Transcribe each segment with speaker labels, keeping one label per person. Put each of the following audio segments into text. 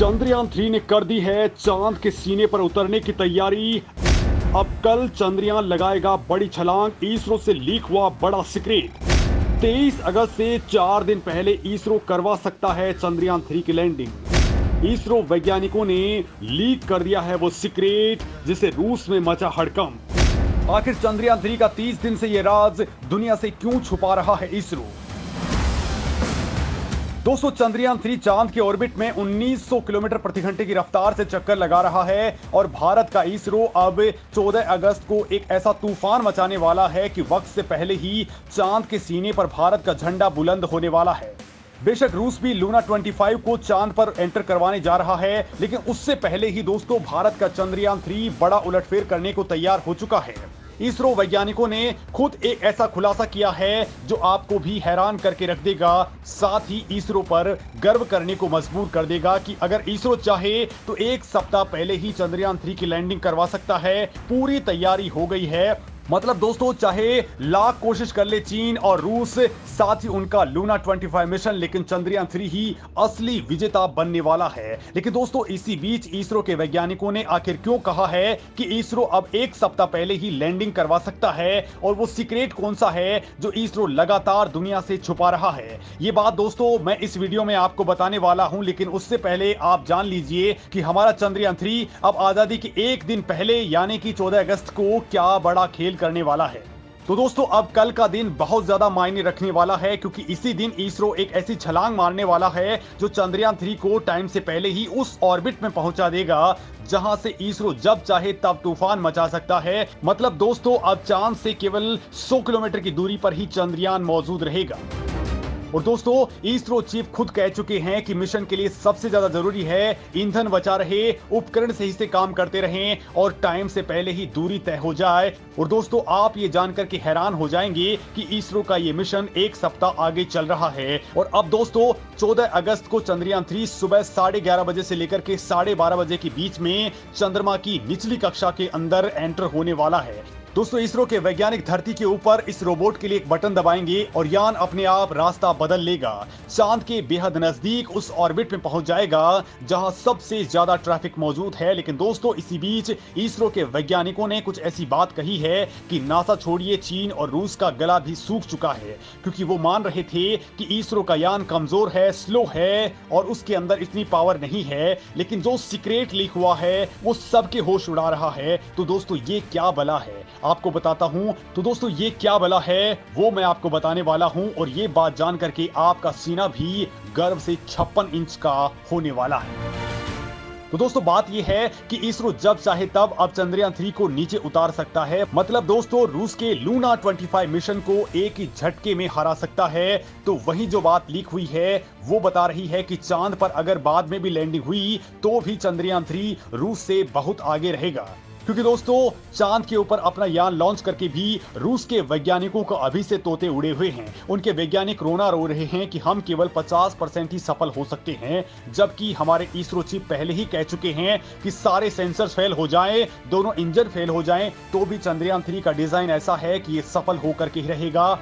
Speaker 1: चंद्रयान 3 ने कर दी है चांद के सीने पर उतरने की तैयारी। अब कल चंद्रयान लगाएगा बड़ी छलांग। इसरो से लीक हुआ बड़ा सीक्रेट। 23 अगस्त से 4 दिन पहले इसरो करवा सकता है चंद्रयान 3 की लैंडिंग। इसरो वैज्ञानिकों ने लीक कर दिया है वो सीक्रेट जिसे रूस में मचा हड़कंप। आखिर चंद्रयान 3 का 30 दिन से ये राज दुनिया से क्यों छुपा रहा है इसरो? दोस्तों, चंद्रयान 3 चांद के ऑर्बिट में 1900 किलोमीटर प्रति घंटे की रफ्तार से चक्कर लगा रहा है और भारत का इसरो अब 14 अगस्त को एक ऐसा तूफान मचाने वाला है कि वक्त से पहले ही चांद के सीने पर भारत का झंडा बुलंद होने वाला है। बेशक रूस भी लूना 25 को चांद पर एंटर करवाने जा रहा है, लेकिन उससे पहले ही दोस्तों भारत का चंद्रयान 3 बड़ा उलटफेर करने को तैयार हो चुका है। इसरो वैज्ञानिकों ने खुद एक ऐसा खुलासा किया है जो आपको भी हैरान करके रख देगा, साथ ही इसरो पर गर्व करने को मजबूर कर देगा कि अगर इसरो चाहे तो एक सप्ताह पहले ही चंद्रयान 3 की लैंडिंग करवा सकता है। पूरी तैयारी हो गई है। मतलब दोस्तों, चाहे लाख कोशिश कर ले चीन और रूस, साथ ही उनका लूना 25 मिशन, लेकिन चंद्रयान 3 ही असली विजेता बनने वाला है। लेकिन दोस्तों, इसी बीच इसरो के वैज्ञानिकों ने आखिर क्यों कहा है कि इसरो अब एक सप्ताह पहले ही लैंडिंग करवा सकता है, और वो सीक्रेट कौन सा है जो इसरो लगातार दुनिया से छुपा रहा है? ये बात दोस्तों मैं इस वीडियो में आपको बताने वाला हूं, लेकिन उससे पहले आप जान लीजिए कि हमारा चंद्रयान 3 अब आजादी के एक दिन पहले यानी कि 14 अगस्त को क्या बड़ा खेल करने वाला है। तो दोस्तों, अब कल का दिन बहुत ज्यादा मायने रखने वाला है, क्योंकि इसी दिन इसरो एक ऐसी छलांग मारने वाला है जो चंद्रयान 3 को टाइम से पहले ही उस ऑर्बिट में पहुंचा देगा जहां से इसरो जब चाहे तब तूफान मचा सकता है। मतलब दोस्तों, अब चांद से केवल 100 किलोमीटर की दूरी पर ही चंद्रयान मौजूद रहेगा। और दोस्तों, इसरो चीफ खुद कह चुके हैं कि मिशन के लिए सबसे ज्यादा जरूरी है ईंधन बचा रहे, उपकरण सही से काम करते रहें और टाइम से पहले ही दूरी तय हो जाए। और दोस्तों, आप ये जानकर के हैरान हो जाएंगे कि इसरो का ये मिशन एक सप्ताह आगे चल रहा है। और अब दोस्तों 14 अगस्त को चंद्रयान 3 सुबह 11:30 बजे से लेकर के 12:30 बजे के बीच में चंद्रमा की निचली कक्षा के अंदर एंटर होने वाला है। दोस्तों, इसरो के वैज्ञानिक धरती के ऊपर इस रोबोट के लिए एक बटन दबाएंगे और यान अपने आप रास्ता बदल लेगा। चांद के बेहद नजदीक उस ऑर्बिट में पहुंच जाएगा जहां सबसे ज्यादा ट्रैफिक मौजूद है। लेकिन दोस्तों, इसी बीच इसरो के वैज्ञानिकों ने कुछ ऐसी बात कही है कि नासा छोड़िए, चीन और रूस का गला भी सूख चुका है, क्योंकि वो मान रहे थे कि इसरो का यान कमजोर है, स्लो है और उसके अंदर इतनी पावर नहीं है। लेकिन जो सीक्रेट लीक हुआ है वो सबके होश उड़ा रहा है। तो दोस्तों, ये क्या बला है आपको बताता हूं। तो दोस्तों, ये क्या बला है वो मैं आपको बताने वाला हूं, और ये बात जान करके आपका सीना भी गर्व से 56 इंच का होने वाला है। तो दोस्तों, बात यह है कि इसरो जब चाहे तब अब चंद्रयान 3 को नीचे उतार सकता है। मतलब दोस्तों, रूस के लूना 25 मिशन को एक ही झटके में हरा सकता है। तो वही जो बात लीक हुई है वो बता रही है कि चांद पर अगर बाद में भी लैंडिंग हुई तो भी चंद्रयान 3 रूस से बहुत आगे रहेगा, क्योंकि दोस्तों चांद के ऊपर अपना यान लॉन्च करके भी रूस के वैज्ञानिकों को अभी से तोते उड़े हुए हैं। उनके वैज्ञानिक रोना रो रहे हैं कि हम केवल 50% ही सफल हो सकते हैं, जबकि हमारे इसरो चीफ पहले ही कह चुके हैं कि सारे सेंसर्स फेल हो जाएं, दोनों इंजन फेल हो जाएं, तो भी चंद्रयान 3 का डिजाइन ऐसा है कि ये सफल होकर के ही रहेगा।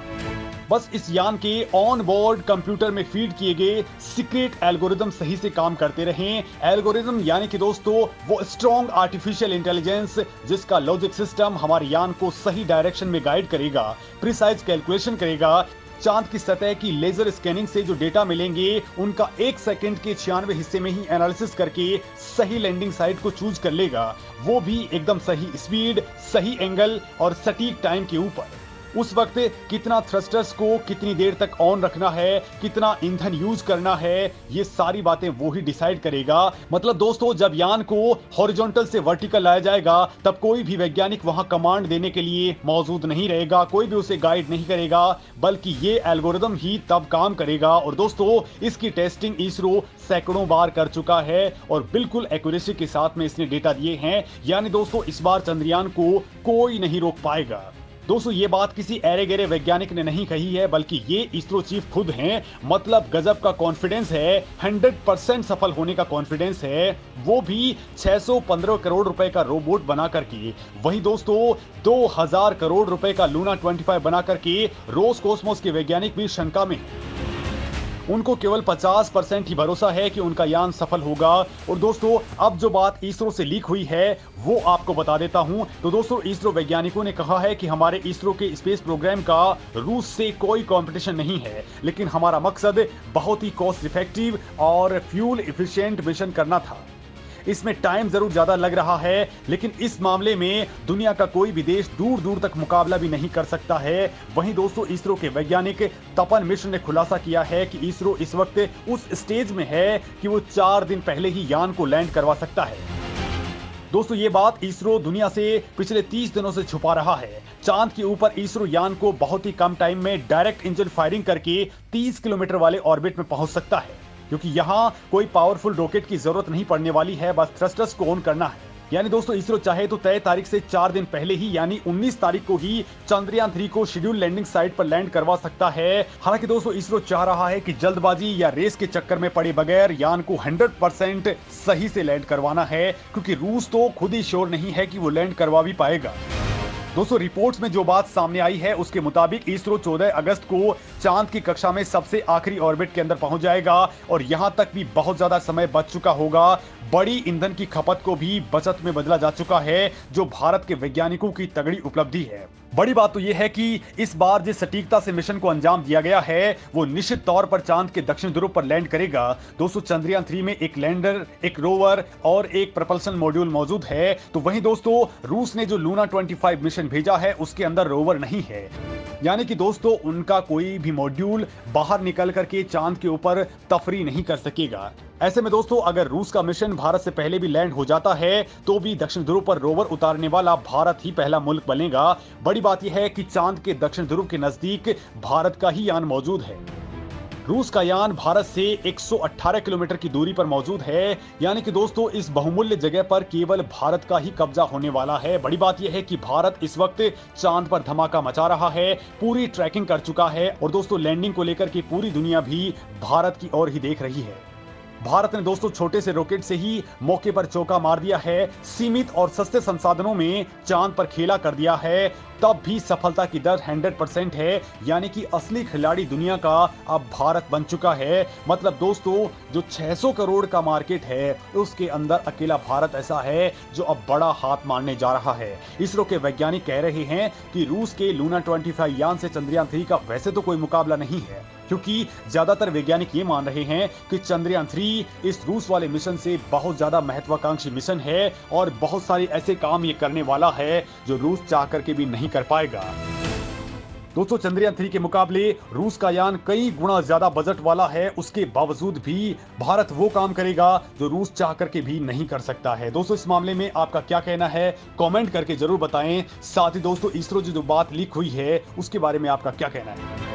Speaker 1: बस इस यान के ऑन बोर्ड कंप्यूटर में फीड किए गए सीक्रेट एल्गोरिदम सही से काम करते रहें। एल्गोरिदम यानी कि दोस्तों वो स्ट्रॉन्ग आर्टिफिशियल इंटेलिजेंस जिसका लॉजिक सिस्टम हमारे यान को सही डायरेक्शन में गाइड करेगा, प्रिसाइज कैलकुलेशन करेगा। चांद की सतह की लेजर स्कैनिंग से जो डेटा मिलेंगे उनका 1 सेकंड के 96 हिस्से में ही एनालिसिस करके सही लैंडिंग साइट को चूज कर लेगा, वो भी एकदम सही स्पीड, सही एंगल और सटीक टाइम के ऊपर। उस वक्त कितना थ्रस्टर्स को कितनी देर तक ऑन रखना है, कितना ईंधन यूज करना है, ये सारी बातें वो ही डिसाइड करेगा। मतलब दोस्तों, जब यान को हॉरिजॉन्टल से वर्टिकल लाया जाएगा तब कोई भी वैज्ञानिक वहां कमांड देने के लिए मौजूद नहीं रहेगा, कोई भी उसे गाइड नहीं करेगा, बल्कि ये एल्गोरिदम ही तब काम करेगा। और दोस्तों, इसकी टेस्टिंग इसरो सैकड़ों बार कर चुका है और बिल्कुल एक्यूरेसी के साथ में इसने डेटा दिए हैं। यानी दोस्तों, इस बार चंद्रयान को कोई नहीं रोक पाएगा। दोस्तों, ये बात किसी ऐरे गहरे वैज्ञानिक ने नहीं कही है, बल्कि ये इसरो चीफ खुद हैं। मतलब गजब का कॉन्फिडेंस है, 100% सफल होने का कॉन्फिडेंस है, वो भी 615 करोड़ रुपए का रोबोट बना करके। वहीं दोस्तों 2000 करोड़ रुपए का लूना 25 बना करके रोस कॉस्मोस के वैज्ञानिक भी शंका में हैं। उनको केवल 50% ही भरोसा है कि उनका यान सफल होगा। और दोस्तों अब जो बात इसरो से लीक हुई है वो आपको बता देता हूं। तो दोस्तों इसरो वैज्ञानिकों ने कहा है कि हमारे इसरो के स्पेस प्रोग्राम का रूस से कोई कंपटीशन नहीं है, लेकिन हमारा मकसद बहुत ही कॉस्ट इफेक्टिव और फ्यूल इफिशिएंट मिशन करना था। इसमें टाइम जरूर ज्यादा लग रहा है, लेकिन इस मामले में दुनिया का कोई भी देश दूर दूर तक मुकाबला भी नहीं कर सकता है। वहीं दोस्तों इसरो के वैज्ञानिक तपन मिश्र ने खुलासा किया है कि इसरो इस वक्त उस स्टेज में है कि वो 4 दिन पहले ही यान को लैंड करवा सकता है। दोस्तों ये बात इसरो दुनिया से पिछले 30 दिनों से छुपा रहा है। चांद के ऊपर इसरो यान को बहुत ही कम टाइम में डायरेक्ट इंजन फायरिंग करके 30 किलोमीटर वाले ऑर्बिट में पहुंच सकता है, क्योंकि यहां कोई पावरफुल रॉकेट की जरूरत नहीं पड़ने वाली है, बस थ्रस्टर्स को ऑन करना है। यानी दोस्तों इसरो चाहे तो तय तारीख से 4 दिन पहले ही यानी 19 तारीख को ही चंद्रयान 3 को शेड्यूल लैंडिंग साइट पर लैंड करवा सकता है। हालांकि दोस्तों इसरो चाह रहा है कि जल्दबाजी या रेस के चक्कर में पड़े बगैर यान को 100% सही से लैंड करवाना है, क्योंकि रूस तो खुद ही श्योर नहीं है कि वो लैंड करवा भी पाएगा। दोस्तों रिपोर्ट्स में जो बात सामने आई है उसके मुताबिक इसरो 14 अगस्त को चांद की कक्षा में सबसे आखिरी ऑर्बिट के अंदर पहुंच जाएगा और यहां तक भी बहुत ज्यादा समय बच चुका होगा। बड़ी ईंधन की खपत को भी बचत में बदला जा चुका है, जो भारत के वैज्ञानिकों की तगड़ी उपलब्धि है। बड़ी बात तो यह है कि इस बार जिस सटीकता से मिशन को अंजाम दिया गया है वो निश्चित तौर पर चांद के दक्षिण ध्रुव पर लैंड करेगा। दोस्तों चंद्रयान 3 में एक लैंडर, एक रोवर और एक प्रपल्शन मॉड्यूल मौजूद है। तो वहीं दोस्तों रूस ने जो लूना 25 मिशन भेजा है उसके अंदर रोवर नहीं है, यानी कि दोस्तों उनका कोई भी मॉड्यूल बाहर निकल करके चांद के ऊपर तफरी नहीं कर सकेगा। ऐसे में दोस्तों अगर रूस का मिशन भारत से पहले भी लैंड हो जाता है तो भी दक्षिण ध्रुव पर रोवर उतारने वाला भारत ही पहला मुल्क बनेगा। बड़ी बात यह है कि चांद के दक्षिण ध्रुव के नजदीक भारत का ही यान मौजूद है। रूस का यान भारत से 118 किलोमीटर की दूरी पर मौजूद है, यानी कि दोस्तों इस बहुमूल्य जगह पर केवल भारत का ही कब्जा होने वाला है। बड़ी बात यह है कि भारत इस वक्त चांद पर धमाका मचा रहा है, पूरी ट्रैकिंग कर चुका है और दोस्तों लैंडिंग को लेकर के पूरी दुनिया भी भारत की ओर ही देख रही है। भारत ने दोस्तों छोटे से रॉकेट से ही मौके पर चौका मार दिया है, सीमित और सस्ते संसाधनों में चांद पर खेला कर दिया है, तब भी सफलता की दर 100% है, यानी कि असली खिलाड़ी दुनिया का अब भारत बन चुका है। मतलब दोस्तों जो 600 करोड़ का मार्केट है उसके अंदर अकेला भारत ऐसा है जो अब बड़ा हाथ मारने जा रहा है। इसरो के वैज्ञानिक कह रहे हैं कि रूस के लूना 25 यान से चंद्रयान 3 का वैसे तो कोई मुकाबला नहीं है, क्योंकि ज्यादातर वैज्ञानिक ये मान रहे हैं कि चंद्रयान 3 इस रूस वाले मिशन से बहुत ज्यादा महत्वाकांक्षी मिशन है और बहुत सारे ऐसे काम ये करने वाला है जो रूस चाह करके भी नहीं कर पाएगा। दोस्तों चंद्रयान 3 के मुकाबले रूस का यान कई गुना ज्यादा बजट वाला है, उसके बावजूद भी भारत वो काम करेगा जो रूस चाह करके भी नहीं कर सकता है। दोस्तों इस मामले में आपका क्या कहना है कमेंट करके जरूर बताएं। साथ ही दोस्तों इसरो जो बात लीक हुई है उसके बारे में आपका क्या कहना है।